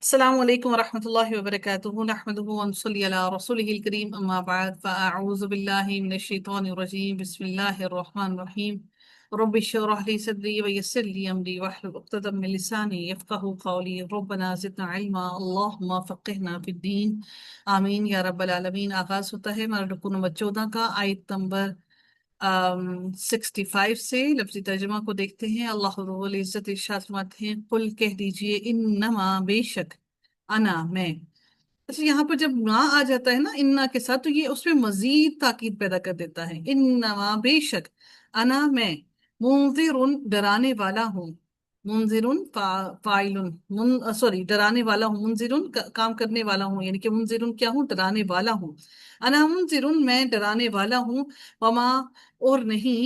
السلام عليكم ورحمة الله وبركاته نحمده ونصلي على رسوله الكريم أما بعد فأعوذ بالله من الشيطان الرجيم بسم الله الرحمن الرحيم رب اشرح لي صدري ويسر لي أمري واحلل عقدة من لساني يفقهوا قولي ربنا زدنا علما اللهم فقهنا في الدين آمين يا رب العالمين آغاز ہوتا ہے ہمارا رکوع نمبر 14 کا آیت نمبر 65 سے لفظی ترجمہ کو دیکھتے ہیں۔ اللہ رب العزت ارشاد فرماتے ہیں قل کہہ دیجئے انما بے شک انا میں۔ اچھا یہاں پر جب نا آ جاتا ہے نا انا کے ساتھ تو یہ اس میں مزید تاکید پیدا کر دیتا ہے۔ انما بے شک انا میں منذر ڈرانے والا ہوں۔ منذر فاعل سوری ڈرانے والا ہوں، منذر کام کرنے والا ہوں، یعنی کہ منذر کیا ہوں، ڈرانے والا ہوں۔ انا منذر میں ڈرانے والا ہوں، وما اور نہیں،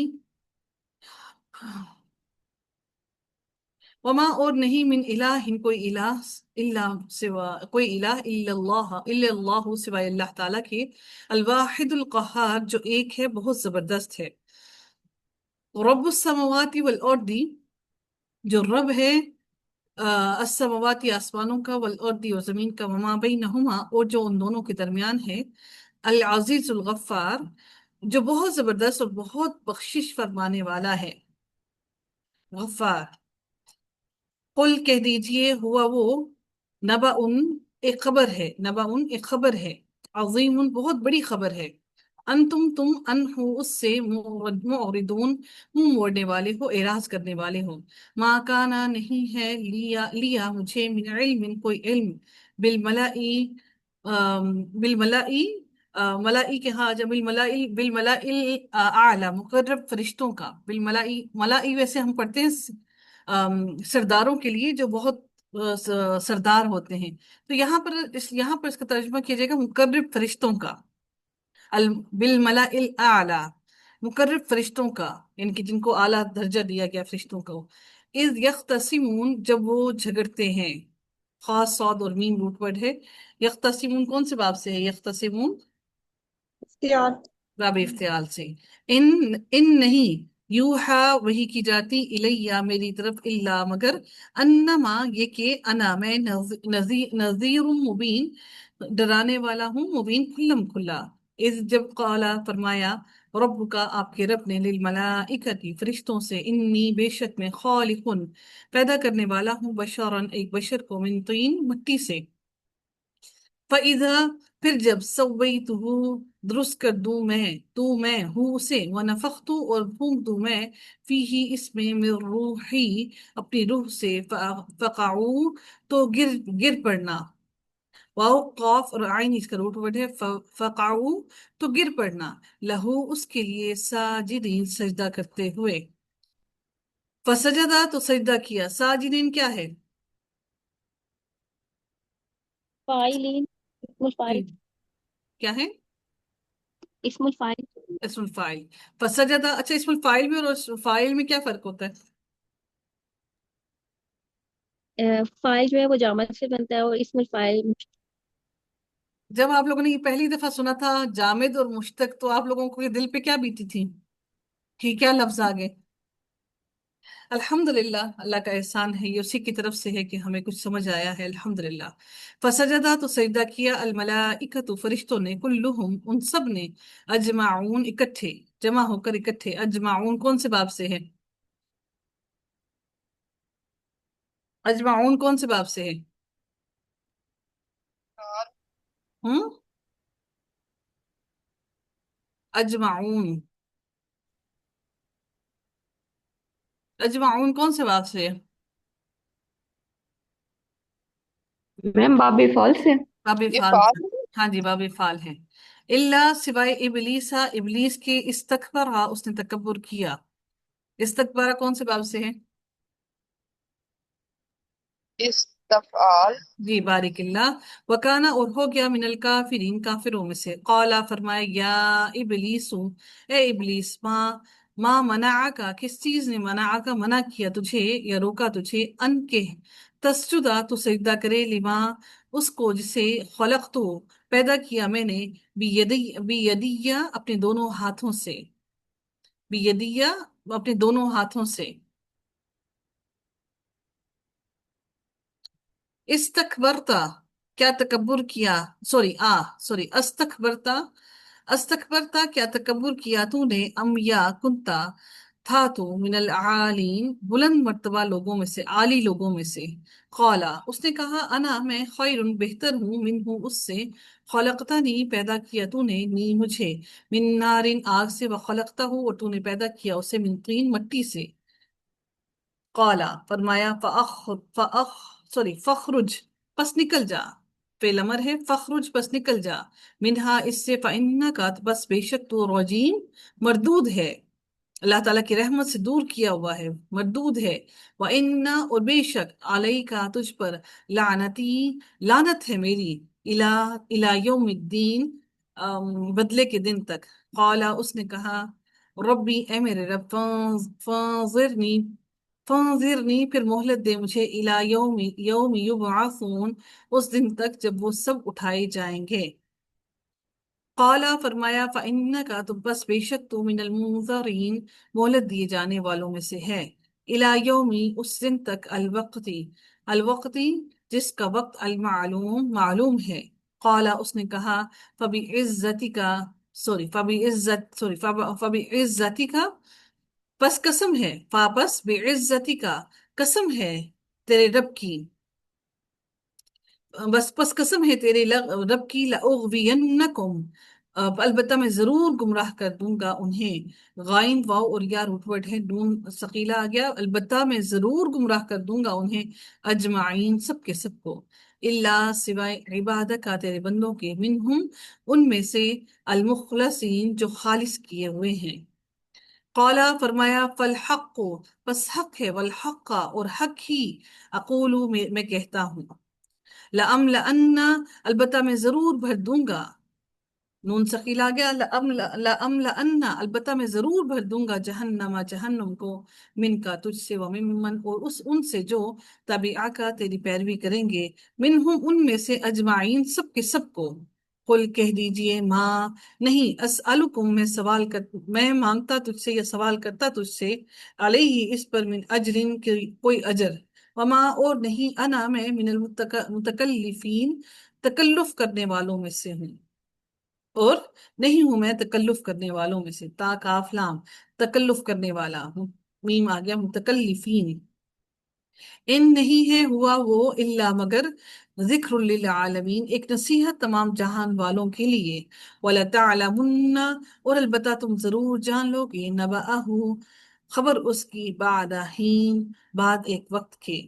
وما اور نہیں، من الہ کوئی الہ، الا سوا کوئی الہ، الا اللہ سوائے اللہ تعالیٰ کے، الواحد القہار جو ایک ہے بہت زبردست ہے۔ رب السماوات والارض جو رب ہے السماوات آسمانوں کا، والارض اور زمین کا، وما بینہما اور جو ان دونوں کے درمیان ہے، العزیز الغفار جو بہت زبردست اور بہت بخشش فرمانے والا ہے، غفار۔ قل کہہ دیجئے ہوا وہ نبأ ایک خبر ہے، نبأ ایک خبر ہے، عظیم بہت بڑی خبر ہے، انتم تم انہو اس سے معرضون منہ موڑنے والے ہو، اعراض کرنے والے ہو۔ ما کانا نہیں ہے لیا مجھے من علم کوئی علم بالملائی بالملائی ملائی کے ہاں جب بالملائی اعلی مقرب فرشتوں کا، بالملائی ملائی ویسے ہم پڑھتے ہیں سرداروں کے لیے جو بہت سردار ہوتے ہیں، تو یہاں پر اس کا ترجمہ کیا جائے گا مقرب فرشتوں کا، بالملاء الاعلی مقرب فرشتوں کا، یعنی کہ جن کو اعلیٰ درجہ دیا گیا فرشتوں کو۔ اذ یختصمون جب وہ جھگڑتے ہیں، خاص صاد اور میم روٹ ورڈ ہے۔ یختصمون کون سے باب سے ہے؟ یختصمون اختیار باب افتعال سے۔ ان نہیں یوحا وحی کی جاتی الیہ میری طرف، الا مگر، انما یہ کہ انا میں نذیر مبین ڈرانے والا ہوں، مبین کھلم کھلا۔ اذ جب قالا فرمایا، رب کا آپ کے رب نے، للملائکتی فرشتوں سے، انی بے شک میں خالق پیدا کرنے والا ہوں، بشرن ایک بشر کو، من طین مٹی سے، فَإِذَا پھر جب سویتہ درست کر دوں میں تو میں ہوں اسے، ونفخت اور پھونک دوں میں، فیہ اس میں، من روحی اپنی روح سے، فقعوا تو گر پڑنا، واو قاف اور عین اس کا روٹ ورڈ ہے، فقعوا تو گر پڑنا، لہو اس کے لیے، ساجدین سجدہ کرتے ہوئے، فسجدہ تو سجدہ کیا، ساجدین کیا ہے؟ فاعلین اسم الفاعل، جی کیا ہے؟ اسم الفاعل اسم الفاعل، فسجدہ۔ اچھا اسم الفاعل میں اور فاعل میں کیا فرق ہوتا ہے؟ فاعل جو ہے وہ جامد سے بنتا ہے اور اسم الفاعل جب آپ لوگوں نے یہ پہلی دفعہ سنا تھا جامد اور مشتق، تو آپ لوگوں کو یہ دل پہ کیا بیتی تھی کہ کیا لفظ آگے؟ الحمدللہ اللہ کا احسان ہے، یہ اسی کی طرف سے ہے کہ ہمیں کچھ سمجھ آیا ہے، الحمدللہ۔ فسجدہ تو سجدہ کیا، الملائکۃ فرشتوں نے، کلہم ان سب نے، اجمعون اکٹھے، جمع ہو کر اکٹھے، اجمعون کون سے باب سے ہے؟ اجمعون کون سے باب سے ہے؟ ہم اجمعون، اجمعون کون سے باب سے ہے؟ میم باب فال سے باب یہ فعال فعال سے، ہاں جی باب فعال ہے۔ اللہ سوائے ابلیسا، ابلیس کے، استکبرا اس نے تکبر کیا، استکبارہ کون سے باب سے ہے؟ استفعال جی بارک اللہ۔ وکانا اور ہو گیا، من الکافرین کافروں میں سے، قالا فرمایا، یا ابلیس اے ابلیس، ما منعکا کس چیز نے، منعکا منع کیا تجھے یا روکا تجھے، ان کے تسجدہ تو سجدہ کرے، لما اس کو جسے، خلق تو پیدا کیا میں نے، بیدیہ اپنے دونوں ہاتھوں سے، بیدیہ اپنے دونوں ہاتھوں سے، استکبرتا کیا تکبر کیا، سوری استکبرتا، استکبرتا کیا تکبر کیا تو نے، ام یا کنتا تھا تو، من العالین بلند مرتبہ لوگوں میں سے، عالی لوگوں میں سے، قالا اس نے کہا، انا میں، خیر بہتر ہوں، من ہوں اس سے، خلقتنی پیدا کیا تو نے، نی مجھے، من نارن آگ سے، وخلقتہ اور تو نے پیدا کیا اسے، من طین مٹی سے، قالا فرمایا، فخرج پس نکل جا، فعل امر ہے، فخرج پس نکل جا، منہا اس سے، فإنک بس بے شک تو، رجیم مردود ہے، اللہ تعالیٰ کی رحمت سے دور کیا ہوا ہے، مردود ہے، وَإِنَّ اور بے شک، عَلَيْكَ تجھ پر، لعنتی لعنت ہے میری، الی یوم الدین بدلے کے دن تک، قالا اس نے کہا، ربی اے میرے رب، فانظرنی فانظرنی پھر مہلت دے مجھے، الی یوم یبعثون اس دن تک جب وہ سب اٹھائے جائیں گے، قالا فرمایا، فإنک تو بس بے شک تو، من المنظرین مہلت دیے جانے والوں میں سے ہے، الی یومی اس دن تک، الوقتی الوقتی جس کا وقت، المعلوم معلوم ہے، قالا اس نے کہا، فبعزتک فبعزتک پس قسم ہے، پس بعزتک قسم ہے تیرے رب کی، پس قسم ہے تیرے رب کی، لأغوینکم البتہ میں ضرور گمراہ کر دوں گا انہیں، غائن واؤ اور یا روٹ ورڈ ہے، نون ثقیلہ آ گیا، البتہ میں ضرور گمراہ کر دوں گا انہیں، اجمعین سب کے سب کو، اللہ سوائے عبادہ کا تیرے بندوں کے، منہم ان میں سے، المخلصین جو خالص کیے ہوئے ہیں، قالا فرمایا، فالحق پس حق ہے، والحق اور حق ہی، اقولو میں کہتا ہوں، لأملأن البتہ میں ضرور بھر دوں گا، نون ثقیل آ گیا، لأملأن البتہ میں ضرور بھر دوں گا، جہنم جہنم کو، من کا تجھ سے، وممن اور ان سے جو، تبعہ کا تیری پیروی کریں گے، منہم ان میں سے، اجمعین سب کے سب کو، قل کہہ دیجئے، ماں نہیں، اسألکم میں مانگتا تجھ سے یا سوال کرتا تجھ سے، علیہ اس پر، من اجرن کوئی اجر، وما اور نہیں، انا میں، من المتکلفین تکلف کرنے والوں میں سے ہوں، اور نہیں ہوں میں تکلف کرنے والوں میں سے، تا کاف لام تکلف کرنے والا ہوں، میم آ گیا متکلفین، ان نہیں ہے ہوا وہ، الا مگر، ذکر للعالمین ایک نصیحت تمام جہان والوں کے لیے، وَلَتَعْلَمُنَّ اور البتہ تم ضرور جان لو گے، نبأہ خبر اس کی، بعد حین بعد ایک وقت کے،